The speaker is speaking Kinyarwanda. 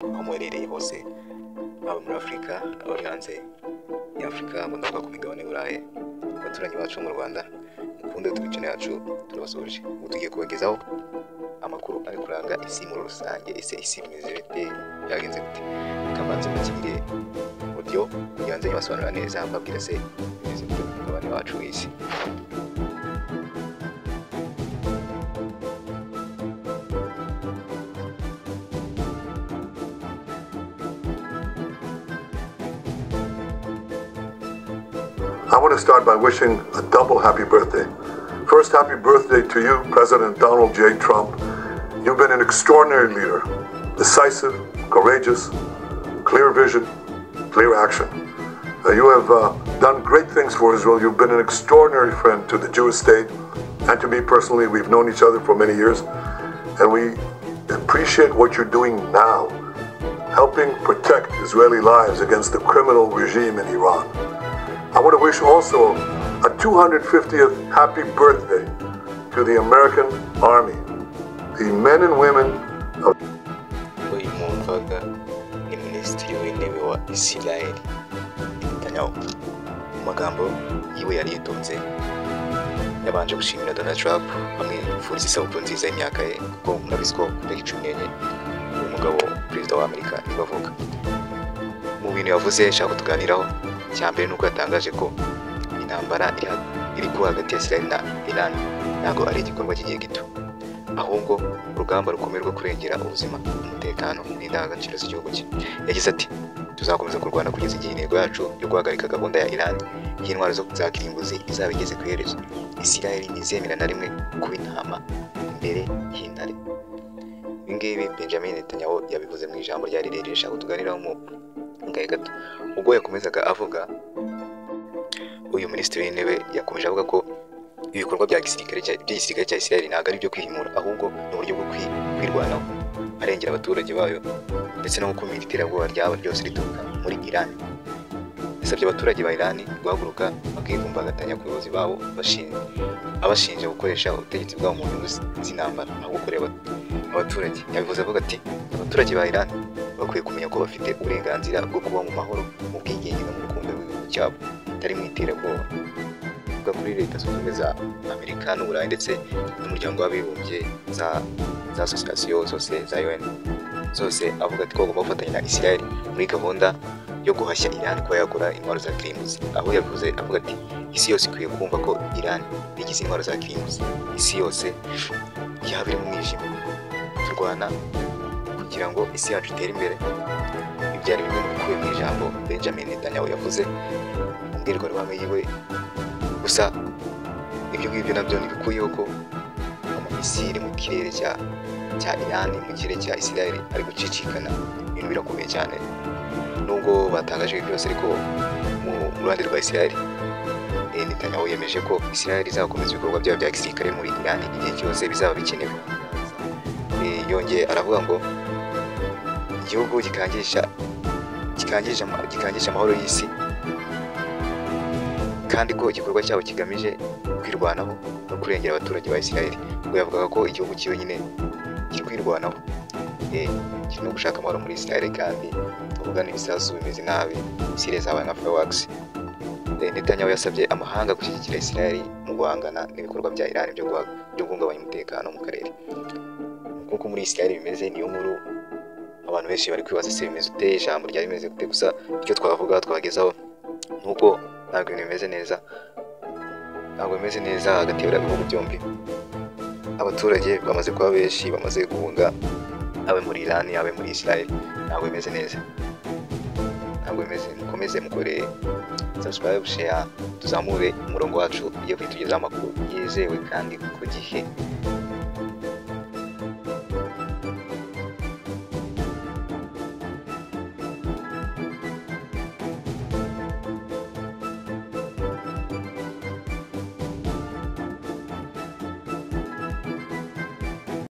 aho muherereye hose, haba muri Afurika, abari hanze y'Afurika, ndavuga ku migabane y'Uburayi, abaturanyi bacu mu Rwanda, mukunde twicane yacu turabasuje. Ubu tugiye kubagezaho amakuru ari kuranga isi muri rusange. Ese isi imeze bite, yagenze gute? Kamanze mukigire audio kugira ngo nzabasobanurira neza, mbabwire se imeze gute ku mugabane wacu w'isi. I want to start by wishing a double happy birthday. First, happy birthday to you, President Donald J. Trump. You've been an extraordinary leader, decisive, courageous, clear vision, clear action. You have done great things for Israel. You've been an extraordinary friend to the Jewish state and to me personally. We've known each other for many years, and we appreciate what you're doing now, helping protect Israeli lives against the criminal regime in Iran. I want to wish also a 250th happy birthday to the American Army, the men and women of uyu mwumvaga ni Minisitiri w'Intebe wa Israel Netanyahu. Mu magambo yiwe yari yitonze, yabanje gushimira Donald Trump amwifuriza isabukuru nziza y'imyaka ye, kuko murabizi ko ku itariki 14 uyu mugabo perezida wa Amerika niwe avuga. Mu bintu yavuze nshaka kutuganiraho, cyambere nuko yatangaje ko intambara iri kuba hagati ya Israel na Iran ntago ari igikorwa cy'igihe gito, ahubwo urugamba rukomeye rwo kurengera ubuzima, umutekano n'indangagaciro z'igihugu cye. Yagize ati, tuzakomeza kurwana kugeza igihe intego yacu yo guhagarika gahunda ya Iran y'intwaro zo za kirimbuzi izaba igeze ku iherezo. Israel ntizemera na rimwe kuba intama imbere y'intare. Ibingibi Benjamin Netanyahu yabivuze mu ijambo ryari rirerire nshaka kutuganiraho mu ngahe gato. Ubwo yakomezaga avuga, uyu Minisitiri w'Intebe yakomeje avuga ko ibikorwa bya gisirikare cya Israel ntabwo ari byo kwihimura, ahubwo ni uburyo bwo kwirwanaho arengera abaturage bayo ndetse no gukumira iterabwoba ryaba ryose rituruka muri Iran. Yasabye abaturage ba Iran guhaguruka bakivumbagatanya ku bayobozi babo abashinja gukoresha ubutegetsi bwabo mu nyungu z'intambara aho gukorera abaturage. Yabivuze avuga ati, abaturage ba Iran bakwiye kumenya ko bafite uburenganzira bwo kuba mu mahoro, mu bwigenge no mu rukundo rw'igihugu cyabo, atari mu iterabwoba. Avuga kuri Leta Zunze Ubumwe za Amerika n'Uburayi ndetse n'umuryango w'abibumbye za association zose za UN zose, avuga ati ko bagomba gufatanya na Israel muri gahunda yo guhashya Iran ko yakora intwaro za kirimbuzi. Aho yavuze avuga ati, isi yose ikwiye kumva ko Iran igize intwaro za kirimbuzi, isi yose yaba iri mu mwijima. Turwana kugira ngo isi yacu itere imbere. Ibyari bimwe mu bikubiye mu ijambo Benjamin Netanyahu yavuze mu mbwirwaruhame yiwe. Gusa ibyo ngibyo nabyo ntibikuyeho ko amamisiri mu kirere cya Iran, mu kirere cya Israel ari gucicikana. Ibintu birakomeye cyane. Nubwo batangaje byose, ariko mu ruhande rwa Israel, Netanyahu yemeje ko Israel izakomeza ibikorwa byayo bya gisirikare muri Iran igihe cyose bizaba bikenewe. Yongeye aravuga ngo igihugu gikangisha amahoro y'isi, kandi ko igikorwa cyabo kigamije kwirwanaho no kurengera abaturage ba Israel. Ubwo yavugaga ko igihugu cyiwe nyine kiri kwirwanaho, kiri no gushaka amahoro muri Israel, kandi tuvuga n'ibisasu bimeze nabi, misile zabaye nka fireworks. Netanyahu yasabye amahanga gushyigikira Israel mu guhangana n'ibikorwa bya Iran byo guhungabanya umutekano mu karere. Kuko muri Israel bimeze, niyo nkuru abantu benshi bari kwibaza se bimeze ute, ijambo ryari rimeze gute. Gusa icyo twavuga twagezaho nuko ntabwo bimeze neza, hagati y'ibihugu byombi. Abaturage bamaze kuba benshi, bamaze guhunga, abe muri Iran abe muri Israel. Ntabwo bimeze neza, ntabwo bimeze. Mukomeze mukore subscribe, share, tuzamure umurongo wacu iyo kwitugezaho amakuru yizewe kandi ku gihe.